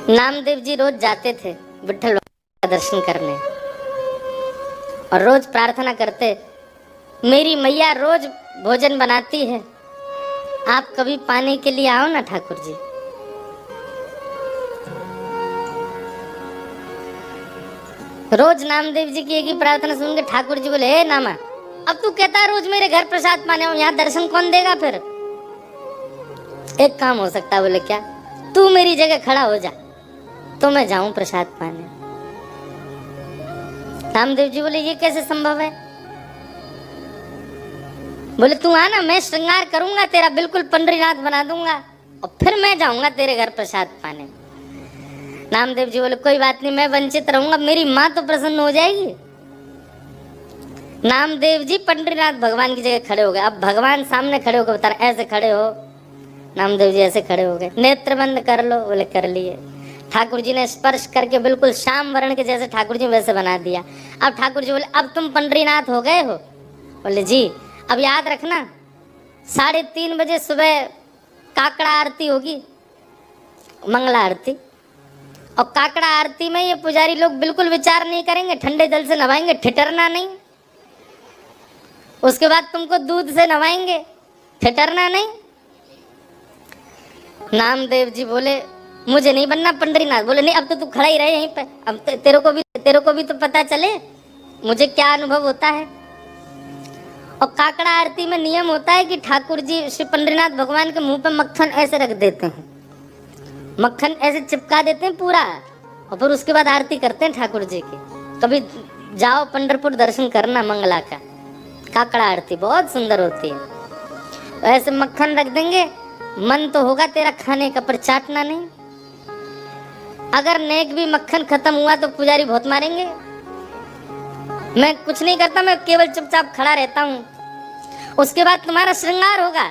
नामदेव जी रोज जाते थे विठल का दर्शन करने और रोज प्रार्थना करते, मेरी मैया रोज भोजन बनाती है, आप कभी पाने के लिए आओ ना ठाकुर जी। रोज नामदेव जी की एक ही प्रार्थना सुन के ठाकुर जी बोले, हे नामा, अब तू कहता है रोज मेरे घर प्रसाद पाने हो, यहाँ दर्शन कौन देगा? फिर एक काम हो सकता है। बोले क्या? तू मेरी जगह खड़ा हो जा तो मैं जाऊं प्रसाद पाने। नामदेव जी बोले, ये कैसे संभव है? बोले तू आना, मैं श्रृंगार करूंगा तेरा, बिल्कुल पंडरीनाथ बना दूंगा और फिर मैं जाऊंगा तेरे घर प्रसाद पाने। नामदेव जी बोले, कोई बात नहीं, मैं वंचित रहूंगा, मेरी माँ तो प्रसन्न हो जाएगी। नामदेव जी पंडरीनाथ भगवान की जगह खड़े हो गए। अब भगवान सामने खड़े होकर बता रहे, ऐसे खड़े हो। नामदेव जी ऐसे खड़े हो गए। नेत्र बंद कर लो। बोले कर लिए। ठाकुर जी ने स्पर्श करके बिल्कुल श्याम वर्ण के जैसे ठाकुर जी वैसे बना दिया। अब ठाकुर जी बोले, अब तुम पंडरीनाथ हो गए हो? बोले जी। अब याद रखना 3:30 बजे सुबह काकड़ा आरती होगी, मंगला आरती। और काकड़ा आरती में ये पुजारी लोग बिल्कुल विचार नहीं करेंगे, ठंडे जल से नवाएंगे, ठिठरना नहीं। उसके बाद तुमको दूध से नवाएंगे, ठिठरना नहीं। नामदेव जी बोले, मुझे नहीं बनना पंडरीनाथ। बोले नहीं, अब तो तू खड़ा ही रहे यहीं पे, अब तेरे को भी तो पता चले मुझे क्या अनुभव होता है। और काकड़ा आरती में नियम होता है कि ठाकुर जी श्री पंडरीनाथ भगवान के मुंह पे मक्खन ऐसे रख देते हैं, मक्खन ऐसे चिपका देते हैं पूरा, और फिर उसके बाद आरती करते हैं ठाकुर जी की। कभी जाओ पंढरपुर दर्शन करना मंगला का, काकड़ा आरती बहुत सुंदर होती है। ऐसे मक्खन रख देंगे, मन तो होगा तेरा खाने का पर चाटना नहीं। अगर नेक भी मक्खन खत्म हुआ तो पुजारी बहुत मारेंगे। मैं कुछ नहीं करता, मैं केवल चुपचाप खड़ा रहता हूँ। उसके बाद तुम्हारा श्रृंगार होगा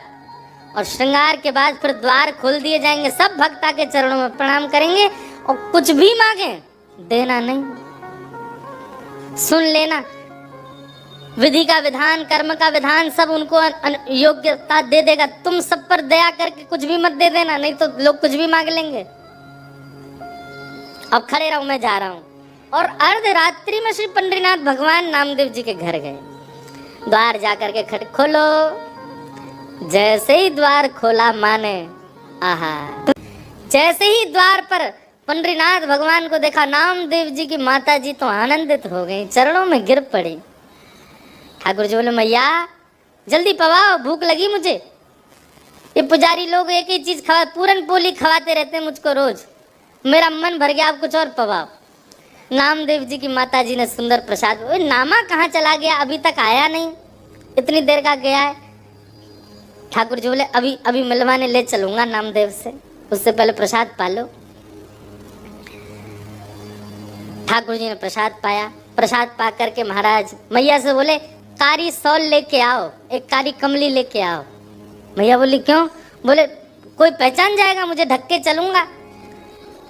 और श्रृंगार के बाद फिर द्वार खोल दिए जाएंगे, सब भक्ता के चरणों में प्रणाम करेंगे और कुछ भी मांगे देना नहीं, सुन लेना। विधि का विधान, कर्म का विधान सब उनको योग्यता दे देगा। तुम सब पर दया करके कुछ भी मत दे देना, नहीं तो लोग कुछ भी मांग लेंगे। अब खड़े रहो, मैं जा रहा हूँ। और अर्धरात्रि में श्री पंडरीनाथ भगवान नामदेव जी के घर गए। द्वार जाकर के खड़े, खोलो। जैसे ही द्वार खोला माने, आहा, जैसे ही द्वार पर पंडरीनाथ भगवान को देखा, नामदेव जी की माता जी तो आनंदित हो गई, चरणों में गिर पड़ी। ठाकुर जी बोले, मैया जल्दी पवाओ, भूख लगी मुझे। ये पुजारी लोग एक ही चीज खवा, पूरन पोली खवाते रहते हैं मुझको रोज, मेरा मन भर गया, आप कुछ और पवाओ। नामदेव जी की माता जी ने सुंदर प्रसाद। नामा कहाँ चला गया, अभी तक आया नहीं, इतनी देर का गया है। ठाकुर जी बोले, अभी अभी मिलवाने ले चलूंगा नामदेव से, उससे पहले प्रसाद पालो। ठाकुर जी ने प्रसाद पाया। प्रसाद पा करके महाराज मैया से बोले, कारी सौल लेके आओ, एक कारी कमली लेके आओ। मैया बोली, क्यों? बोले, कोई पहचान जाएगा मुझे, ढक के चलूंगा।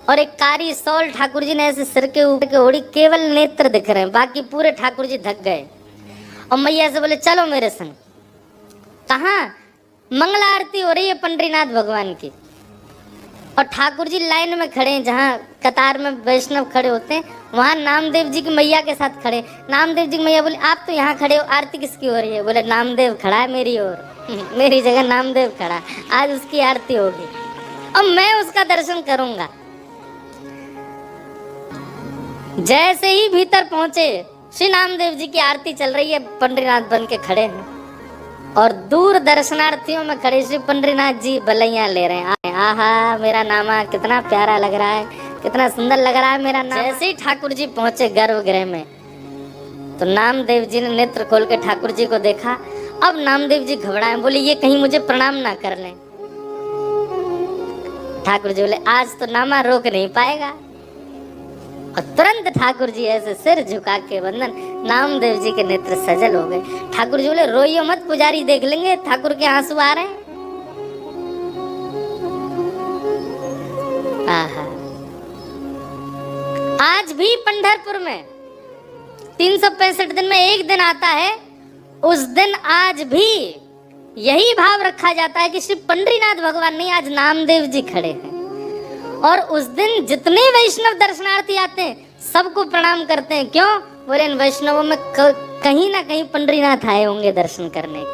और एक कारी सौल ठाकुर जी ने ऐसे सिर के ऊपर के ओढ़ी, केवल नेत्र दिख रहे हैं, बाकी पूरे ठाकुर जी ढक गए। और मैया से बोले, चलो मेरे संग। कहाँ? मंगला आरती हो रही है पंडरीनाथ भगवान की, और ठाकुर जी लाइन में खड़े हैं, जहाँ कतार में वैष्णव खड़े होते हैं, वहाँ नामदेव जी की मैया के साथ खड़े। नामदेव जी की मैया बोले, आप तो यहाँ खड़े हो, आरती किसकी हो रही है? बोले, नामदेव खड़ा है मेरी ओर, मेरी जगह नामदेव खड़ा, आज उसकी आरती होगी और मैं उसका दर्शन करूंगा। जैसे ही भीतर पहुंचे, श्री नामदेव जी की आरती चल रही है, पंडरीनाथ बन के खड़े हैं और दूर दर्शनार्थियों में खड़े श्री पंडरीनाथ जी बलैया ले रहे हैं। आहा, मेरा नामा कितना प्यारा लग रहा है, कितना सुंदर लग रहा है मेरा नाम। जैसे ही ठाकुर जी पहुंचे गर्भगृह में, तो नामदेव जी ने नेत्र खोल के ठाकुर जी को देखा। अब नामदेव जी घबराए, बोले, ये कहीं मुझे प्रणाम ना कर लें। ठाकुर जी बोले, आज तो नामा रोक नहीं पाएगा। और तुरंत ठाकुर जी ऐसे सिर झुका के वंदन, नामदेव जी के नेत्र सजल हो गए। ठाकुर जी बोले, रोइयो मत, पुजारी देख लेंगे, ठाकुर के आंसू आ रहे हैं। आहा, आज भी पंढरपुर में 365 दिन में एक दिन आता है, उस दिन आज भी यही भाव रखा जाता है कि श्री पंडरीनाथ भगवान नहीं, आज नामदेव जी खड़े हैं और उस दिन जितने वैष्णव दर्शनार्थी आते हैं सबको प्रणाम करते हैं। क्यों? बोले इन वैष्णवों में कहीं ना कहीं पंडरीनाथ आए होंगे दर्शन करने के।